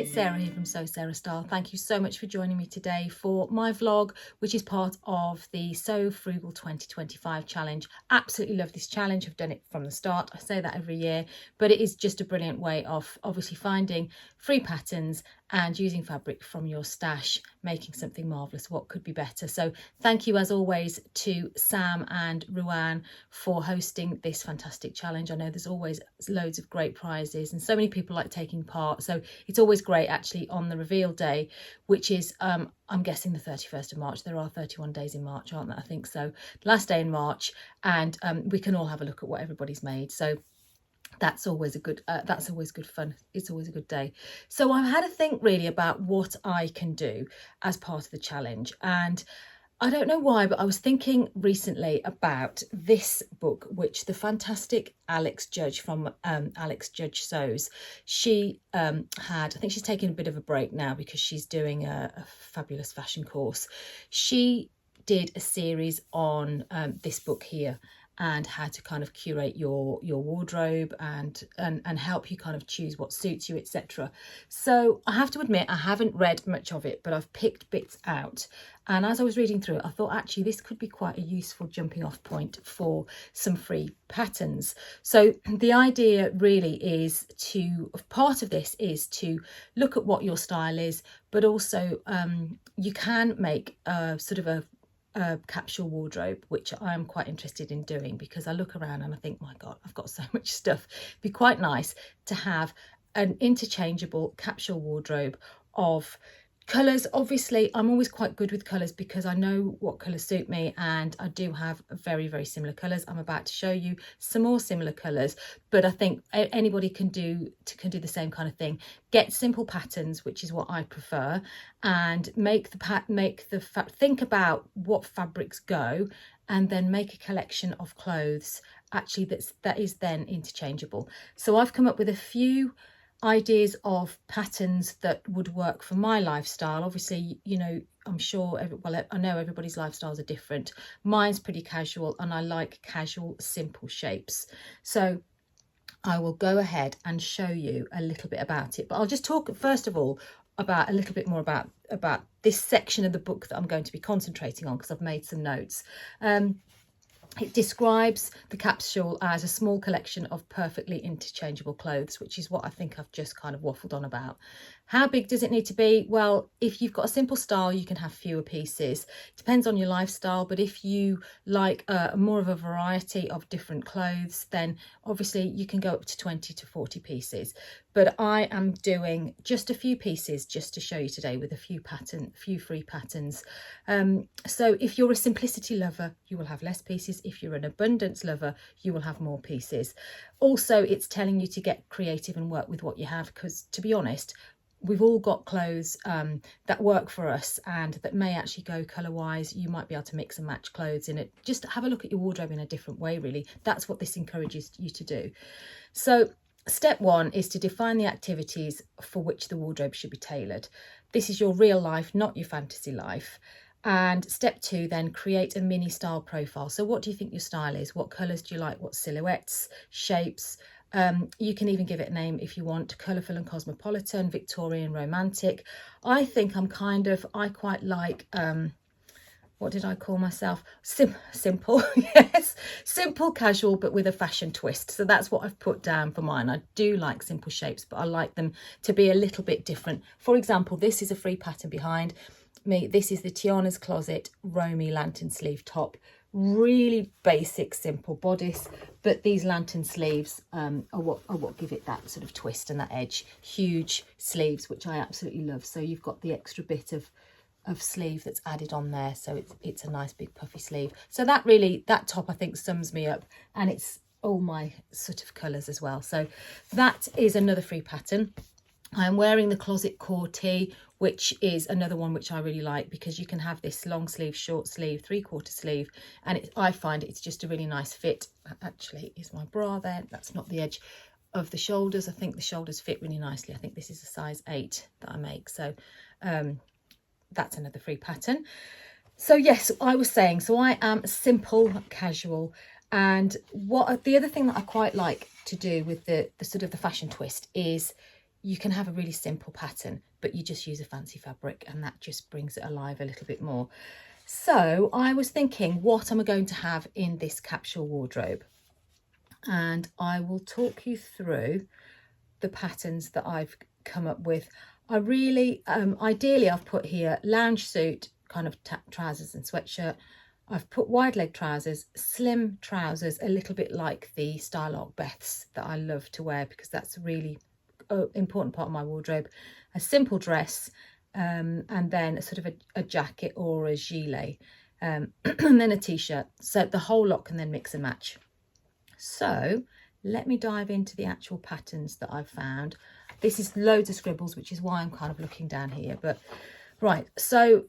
it's Sarah here from Sew Sarah Style. Thank you so much for joining me today for my vlog, which is part of the Sew Frugal 2025 challenge. Absolutely love this challenge. I've done it from the start. I say that every year, but it is just a brilliant way of obviously finding free patterns and using fabric from your stash, making something marvellous. What could be better? So thank you as always to Sam and Ruan for hosting this fantastic challenge. I know there's always loads of great prizes and so many people like taking part. So it's always great actually on the reveal day, which is, I'm guessing the 31st of March. There are 31 days in March, aren't there? I think so. Last day in March, and we can all have a look at what everybody's made. So that's always good fun. It's always a good day. So I've had to think really about what I can do as part of the challenge, and I don't know why, but I was thinking recently about this book, which the fantastic Alex Judge from Alex Judge Sews, she had, I think she's taking a bit of a break now because she's doing a fabulous fashion course. She did a series on this book here, and how to kind of curate your wardrobe and help you kind of choose what suits you, etc. So I have to admit, I haven't read much of it, but I've picked bits out. And as I was reading through it, I thought actually this could be quite a useful jumping off point for some free patterns. So the idea really is to, part of this is to look at what your style is, but also you can make a sort of a capsule wardrobe, which I am quite interested in doing, because I look around and I think, my God, I've got so much stuff. It'd be quite nice to have an interchangeable capsule wardrobe of colours. Obviously, I'm always quite good with colours because I know what colours suit me, and I do have very, very similar colours. I'm about to show you some more similar colours, but I think anybody can do the same kind of thing. Get simple patterns, which is what I prefer, and think about what fabrics go, and then make a collection of clothes actually that is then interchangeable. So I've come up with a few ideas of patterns that would work for my lifestyle. Obviously, you know, I'm sure I know everybody's lifestyles are different. Mine's pretty casual, and I like casual, simple shapes. So I will go ahead and show you a little bit about it, but I'll just talk first of all about a little bit more about this section of the book that I'm going to be concentrating on, because I've made some notes. It describes the capsule as a small collection of perfectly interchangeable clothes, which is what I think I've just kind of waffled on about. How big does it need to be? Well, if you've got a simple style, you can have fewer pieces. It depends on your lifestyle, but if you like more of a variety of different clothes, then obviously you can go up to 20 to 40 pieces. But I am doing just a few pieces just to show you today with a few free patterns. So if you're a simplicity lover, you will have less pieces. If you're an abundance lover, you will have more pieces. Also, it's telling you to get creative and work with what you have, because to be honest, we've all got clothes that work for us and that may actually go colour wise. You might be able to mix and match clothes in it. Just have a look at your wardrobe in a different way, really. That's what this encourages you to do. So step one is to define the activities for which the wardrobe should be tailored. This is your real life, not your fantasy life. And step two, then create a mini style profile. So what do you think your style is? What colours do you like? What silhouettes, shapes? You can even give it a name if you want: colourful and cosmopolitan, Victorian, romantic. I think I quite like, what did I call myself? Simple, yes, simple, casual, but with a fashion twist. So that's what I've put down for mine. I do like simple shapes, but I like them to be a little bit different. For example, this is a free pattern behind me. This is the Tianas Closet Romy lantern sleeve top. Really basic, simple bodice, but these lantern sleeves are what give it that sort of twist and that edge. Huge sleeves, which I absolutely love. So you've got the extra bit of sleeve that's added on there, so it's a nice big puffy sleeve. So that top I think sums me up, and it's all my sort of colours as well. So that is another free pattern. I'm wearing the Closet Core tee, which is another one which I really like, because you can have this long sleeve, short sleeve, 3/4 sleeve, and I find it's just a really nice fit. That actually is my bra there. That's not the edge of the shoulders. I think the shoulders fit really nicely. I think this is a size 8 that I make. So that's another free pattern. So yes, I was saying, so I am simple, casual, and the other thing that I quite like to do with the sort of the fashion twist is you can have a really simple pattern, but you just use a fancy fabric, and that just brings it alive a little bit more. So I was thinking, what am I going to have in this capsule wardrobe? And I will talk you through the patterns that I've come up with. I really, ideally I've put here lounge suit, kind of trousers and sweatshirt. I've put wide leg trousers, slim trousers, a little bit like the Style Arc Beths that I love to wear, because that's a really important part of my wardrobe. A simple dress, and then a sort of a jacket or a gilet, and then a t-shirt. So the whole lot can then mix and match. So let me dive into the actual patterns that I've found. This is loads of scribbles, which is why I'm kind of looking down here. But right, so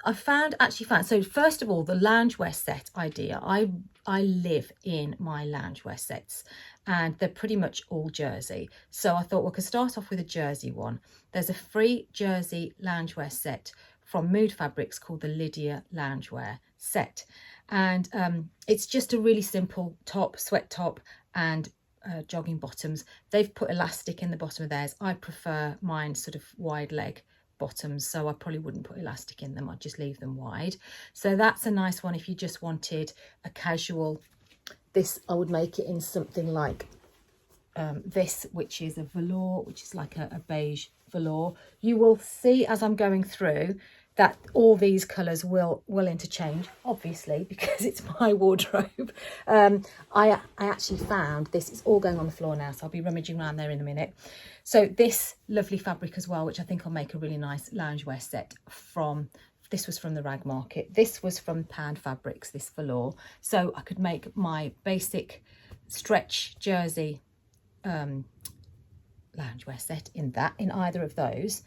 I actually found, so first of all, the loungewear set idea. I live in my loungewear sets, and they're pretty much all jersey. So I thought we could start off with a jersey one. There's a free jersey loungewear set from Mood Fabrics called the Lydia Loungewear set. And it's just a really simple top, sweat top, and jogging bottoms. They've put elastic in the bottom of theirs. I prefer mine sort of wide leg bottoms, so I probably wouldn't put elastic in them. I'd just leave them wide. So that's a nice one if you just wanted a casual. This, I would make it in something like this, which is a velour, which is like a beige velour. You will see as I'm going through that all these colours will interchange, obviously, because it's my wardrobe. I actually found this is all going on the floor now, so I'll be rummaging around there in a minute. So this lovely fabric as well, which I think will make a really nice loungewear set from, this was from the rag market. This was from Pound Fabrics, this velour. So I could make my basic stretch jersey loungewear set in either of those.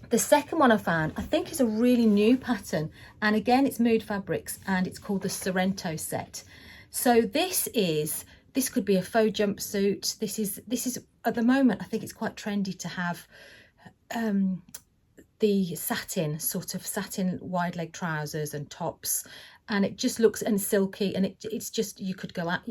The second one I found, I think, is a really new pattern, and again it's Mood Fabrics, and it's called the Sorrento set. So this could be a faux jumpsuit. This is at the moment, I think it's quite trendy to have the satin wide leg trousers and tops, and it just looks, and silky, and it's just, you could go out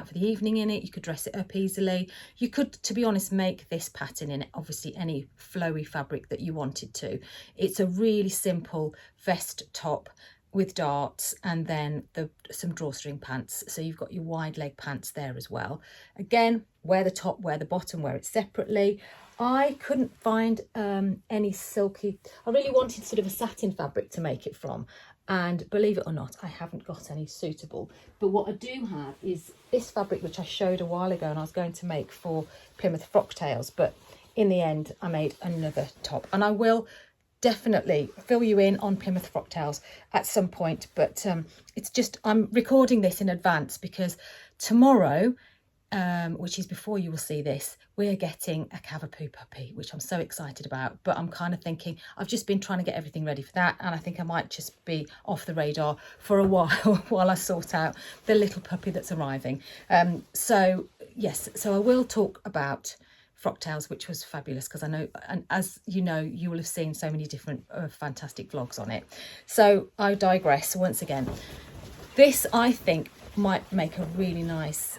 for the evening in it. You could dress it up easily. You could, to be honest, make this pattern in obviously any flowy fabric that you wanted to. It's a really simple vest top with darts, and then some drawstring pants. So you've got your wide leg pants there as well. Again, wear the top, wear the bottom, wear it separately. I couldn't find any silky. I really wanted sort of a satin fabric to make it from, and believe it or not, I haven't got any suitable. But what I do have is this fabric, which I showed a while ago, and I was going to make for Plymouth Frocktails, but in the end I made another top, and I will definitely fill you in on Plymouth Frocktails at some point. But it's just, I'm recording this in advance because tomorrow, which is before you will see this, we're getting a Cavapoo puppy, which I'm so excited about. But I'm kind of thinking, I've just been trying to get everything ready for that, and I think I might just be off the radar for a while while I sort out the little puppy that's arriving. So yes, so I will talk about Frocktails, which was fabulous, because I know, and as you know, you will have seen so many different fantastic vlogs on it. So I digress once again. This, I think, might make a really nice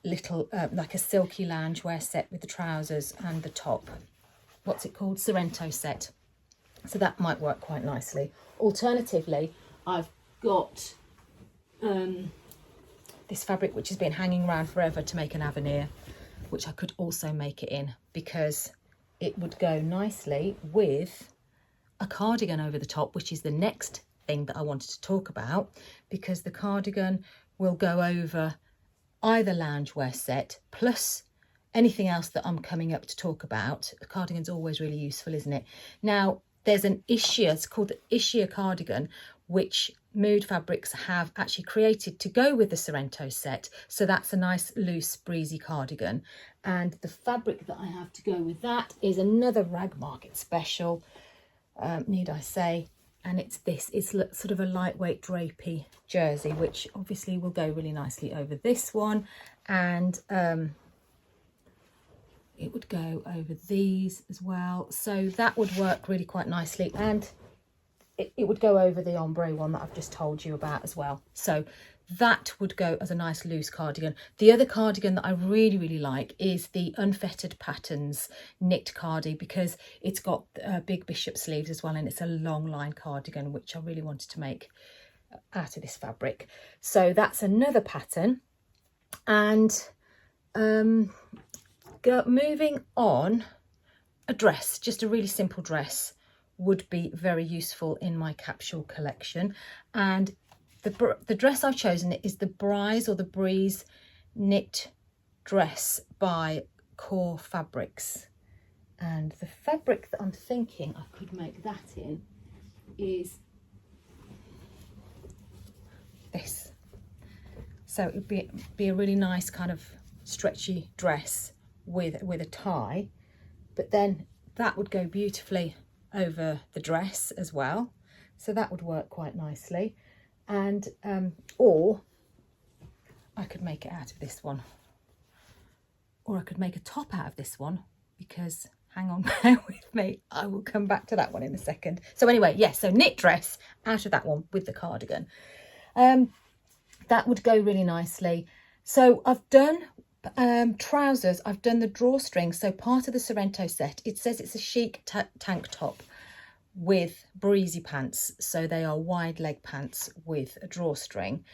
little like a silky loungewear set with the trousers and the top. What's it called? Sorrento set. So that might work quite nicely. Alternatively, I've got this fabric which has been hanging around forever to make an avenir, which I could also make it in, because it would go nicely with a cardigan over the top, which is the next thing that I wanted to talk about, because the cardigan will go over either loungewear set plus anything else that I'm coming up to talk about. The cardigan's always really useful, isn't it? Now, there's an Ischia, it's called the Ischia cardigan, which Mood Fabrics have actually created to go with the Sorrento set. So that's a nice loose breezy cardigan, and the fabric that I have to go with that is another Rag Market special, need I say, and it's sort of a lightweight drapey jersey, which obviously will go really nicely over this one, and it would go over these as well, so that would work really quite nicely, and it would go over the ombre one that I've just told you about as well. So that would go as a nice loose cardigan. The other cardigan that I really, really like is the Unfettered Patterns knit cardi, because it's got big bishop sleeves as well, and it's a long line cardigan, which I really wanted to make out of this fabric. So that's another pattern. And moving on, a dress, just a really simple dress, would be very useful in my capsule collection. And the dress I've chosen is the Brise Knit dress by Core Fabrics. And the fabric that I'm thinking I could make that in is this. So it would be a really nice kind of stretchy dress with a tie, but then that would go beautifully over the dress as well. So that would work quite nicely. And or I could make it out of this one, or I could make a top out of this one, because hang on, bear with me, I will come back to that one in a second. So anyway, yes, so knit dress out of that one with the cardigan. That would go really nicely. So I've done trousers, I've done the drawstring. So part of the Sorrento set, it says it's a chic tank top with breezy pants, so they are wide leg pants with a drawstring.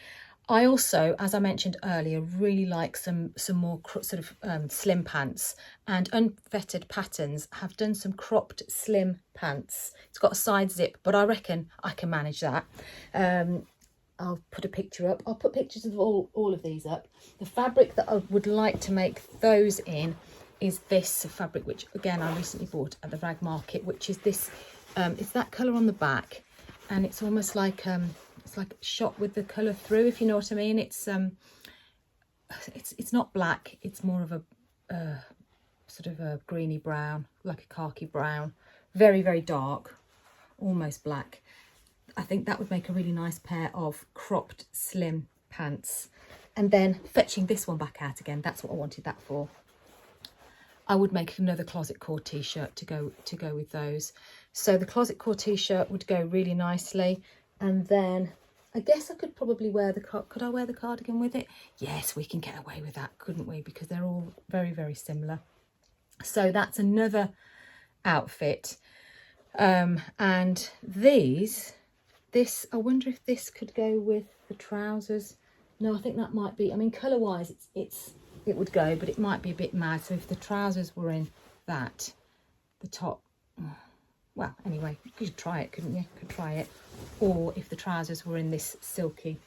I also, as I mentioned earlier, really like some more sort of slim pants, and Unfettered Patterns have done some cropped slim pants. It's got a side zip, but I reckon I can manage that. I'll put a picture up. I'll put pictures of all of these up. The fabric that I would like to make those in is this fabric, which again I recently bought at the rag market, which is this. It's that colour on the back, and it's almost like it's like shot with the colour through, if you know what I mean. It's not black. It's more of a sort of a greeny brown, like a khaki brown, very, very dark, almost black. I think that would make a really nice pair of cropped slim pants. And then fetching this one back out again, that's what I wanted that for. I would make another closet core t-shirt to go with those. So the closet core t-shirt would go really nicely. And then I guess I could probably wear could I wear the cardigan with it? Yes, we can get away with that, couldn't we? Because they're all very, very similar. So that's another outfit. And this, I wonder if this could go with the trousers. No, I think that might be, I mean, colour wise it would go, but it might be a bit mad. So if the trousers were in that, the top, well, anyway, you could try it, couldn't you? Could try it. Or if the trousers were in this silky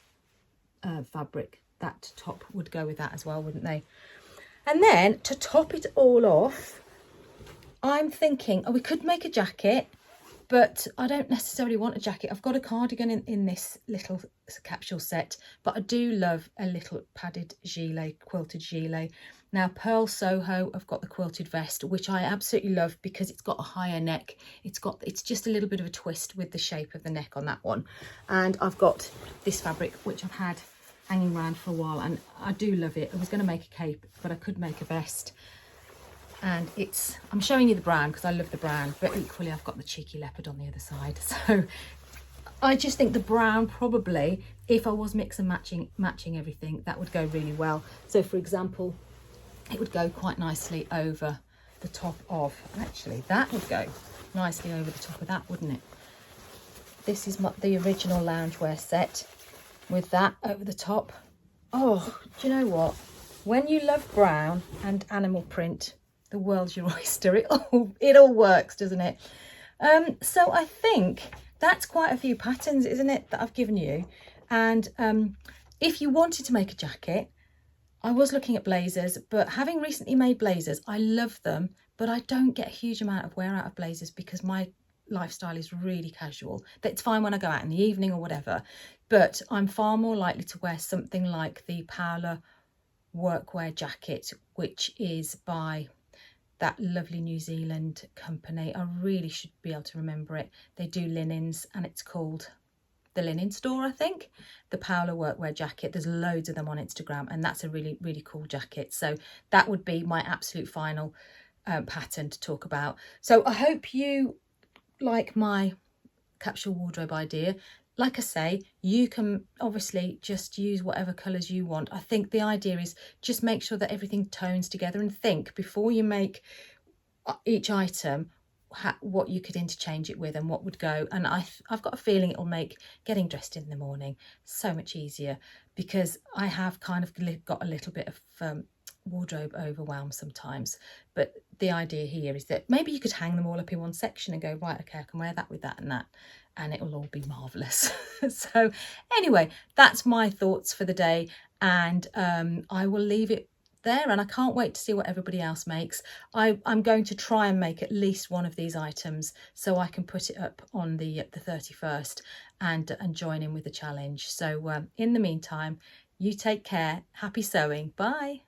fabric, that top would go with that as well, wouldn't they? And then to top it all off, I'm thinking, we could make a jacket, but I don't necessarily want a jacket. I've got a cardigan in this little capsule set, but I do love a little padded gilet, quilted gilet. Now, Purl Soho, I've got the quilted vest, which I absolutely love because it's got a higher neck. It's just a little bit of a twist with the shape of the neck on that one. And I've got this fabric, which I've had hanging around for a while, and I do love it. I was going to make a cape, but I could make a vest. And I'm showing you the brown because I love the brown, but equally I've got the cheeky leopard on the other side. So I just think the brown, probably, if I was mix and matching everything, that would go really well. So for example, it would go quite nicely over the top of, actually that would go nicely over the top of that, wouldn't it? This is the original loungewear set with that over the top. Oh, do you know what? When you love brown and animal print, the world's your oyster. It all works, doesn't it? So I think that's quite a few patterns, isn't it, that I've given you. And if you wanted to make a jacket, I was looking at blazers, but having recently made blazers, I love them, but I don't get a huge amount of wear out of blazers because my lifestyle is really casual. It's fine when I go out in the evening or whatever, but I'm far more likely to wear something like the Paola workwear jacket, which is by that lovely New Zealand company. I really should be able to remember it. They do linens, and it's called The Linen Store, I think. The Paola workwear jacket. There's loads of them on Instagram, and that's a really, really cool jacket. So that would be my absolute final pattern to talk about. So I hope you like my capsule wardrobe idea. like I say, you can obviously just use whatever colours you want. I think the idea is just make sure that everything tones together, and think before you make each item what you could interchange it with and what would go. And I've got a feeling it'll make getting dressed in the morning so much easier, because I have kind of got a little bit of wardrobe overwhelm sometimes. But the idea here is that maybe you could hang them all up in one section and go, right, okay, I can wear that with that and that, and it will all be marvellous. So anyway, that's my thoughts for the day, and I will leave it there, and I can't wait to see what everybody else makes. I'm going to try and make at least one of these items so I can put it up on the 31st and join in with the challenge. So in the meantime, you take care. Happy sewing. Bye.